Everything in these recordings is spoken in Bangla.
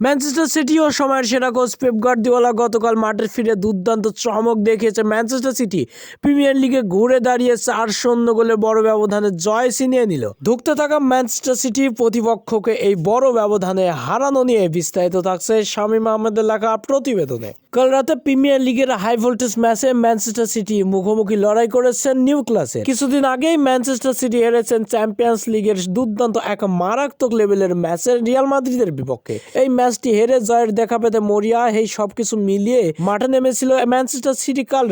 ম্যানচেস্টার সিটি ও সময়ের সেরা কোচ পেপ গার্দিওলা গতকাল মাঠে ফিরে দুর্দান্ত চমক দেখিয়েছে ম্যানচেস্টার সিটি প্রিমিয়ার লিগে ঘুরে দাঁড়িয়ে 4-0 গোলে বড় ব্যবধানে জয় ছিনিয়ে নিল। ধুঁকতে থাকা ম্যানচেস্টার সিটি প্রতিপক্ষকে এই বড় ব্যবধানে হারানো নিয়ে বিস্তারিত থাকছে শামীম আহমেদের লেখা প্রতিবেদনে। কাল রাতে প্রিমিয়ার লিগের হাই ভোল্টেজ ম্যাচে ম্যানচেস্টার সিটি মুখোমুখি লড়াই করেছেন নিউক্যাসলের। কিছুদিন আগেই ম্যানচেস্টার সিটি হেরেছেন চ্যাম্পিয়ন্স লিগের দুর্দান্ত এক মারাত্মক লেভেলের ম্যাচে রিয়াল মাদ্রিদের বিপক্ষে। এই ম্যাচটি হেরে জয়ের দেখা পেতে মরিয়া এই সবকিছু মিলিয়ে মাঠে নেমেছিল ম্যানচেস্টার সিটি। কাল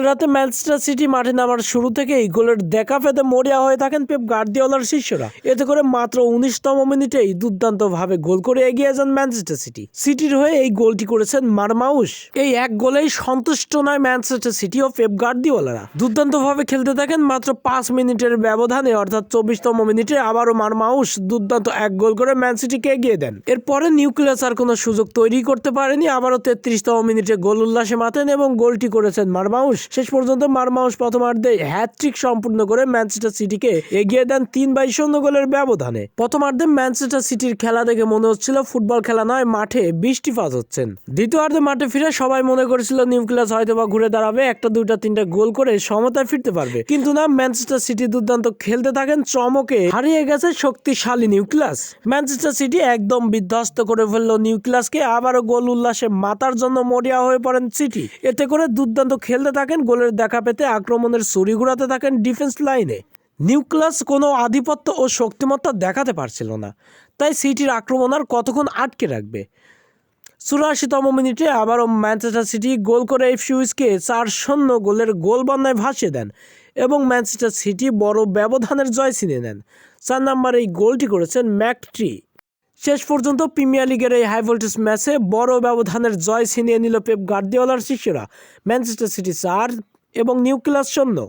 রাতে ম্যানচেস্টার সিটি মাঠে নামার শুরু থেকেই গোলের দেখা পেতে মরিয়া হয়ে থাকেন পেপ গার্দিওলার শিষ্যরা। এতে করে মাত্র 19তম মিনিটেই দুর্দান্ত ভাবে গোল করে এগিয়ে যান ম্যানচেস্টার সিটির হয়ে এই গোলটি করেছেন মারমাউস। এই এক গোলেই সন্তুষ্ট নয় ম্যানচেস্টার সিটি ও পেপ গার্দিওলারা। দুর্দান্ত ভাবে খেলতে থাকেন মাত্র 5 মিনিটের ব্যবধানে, অর্থাৎ 24তম মিনিটে আবারও মারমাউস দুর্দান্ত এক গোল করে ম্যান সিটিকে এগিয়ে দেন। এরপরে নিউক্লিয়াস আর কোনো সুযোগ তৈরি করতে পারেনি। আবারও 33তম মিনিটে গোল উল্লাসে মাতেন এবং গোলটি করেছেন মারমাউস। শেষ পর্যন্ত মারমাউস প্রথমার্ধে হ্যাটট্রিক সম্পূর্ণ করে ম্যানচেস্টার সিটিকে এগিয়ে দেন 3-0 গোলের ব্যবধানে। প্রথমার্ধে ম্যানচেস্টার সিটির খেলা দেখে মনে হচ্ছিল ফুটবল খেলা নয়, মাঠে বৃষ্টিপাত হচ্ছেন। দ্বিতীয়ার্ধে মাঠে ফিরে সবাই মনে করেছিল নিউক্লিয়াস হয়তোবা ঘুরে দাঁড়াবে, 1, 2, 3 গোল করে সমতায় ফিরতে পারবে, কিন্তু না, ম্যানচেস্টার সিটি দুর্দান্ত খেলতে থাকেন। চমকে হারিয়ে গেছে শক্তিশালী নিউক্লিয়াস। ম্যানচেস্টার সিটি একদম বিধ্বস্ত করে ফেললো নিউক্লিয়াসকে। আবারও গোল উল্লাসে মাতার জন্য মরিয়া হয়ে পড়েন সিটি। এতে করে দুর্দান্ত খেলতে থাকেন, গোলের দেখা পেতে আক্রমণের ছুরি ঘুরাতে থাকেন ডিফেন্স লাইনে। নিউক্লিয়াস কোনো আধিপত্য ও শক্তিমত্তা দেখাতে পারছিল না, তাই সিটির আক্রমণ আর কতক্ষণ আটকে রাখবে। 84তম মিনিটে আবারও ম্যানচেস্টার সিটি গোল করে ইপসউইচকে 4-0 গোলের গোল বন্যায় ভাসিয়ে দেন এবং ম্যানচেস্টার সিটি বড় ব্যবধানের জয় ছিনিয়ে নেন। 4 নম্বরে এই গোলটি করেছেন ম্যাকট্রি। শেষ পর্যন্ত প্রিমিয়ার লিগের এই হাই ভোল্টেজ ম্যাচে বড় ব্যবধানের জয় ছিনিয়ে নিল পেপ গার্দিওলার শিষ্যরা। ম্যানচেস্টার সিটি 4 এবং নিউক্যাসল 0।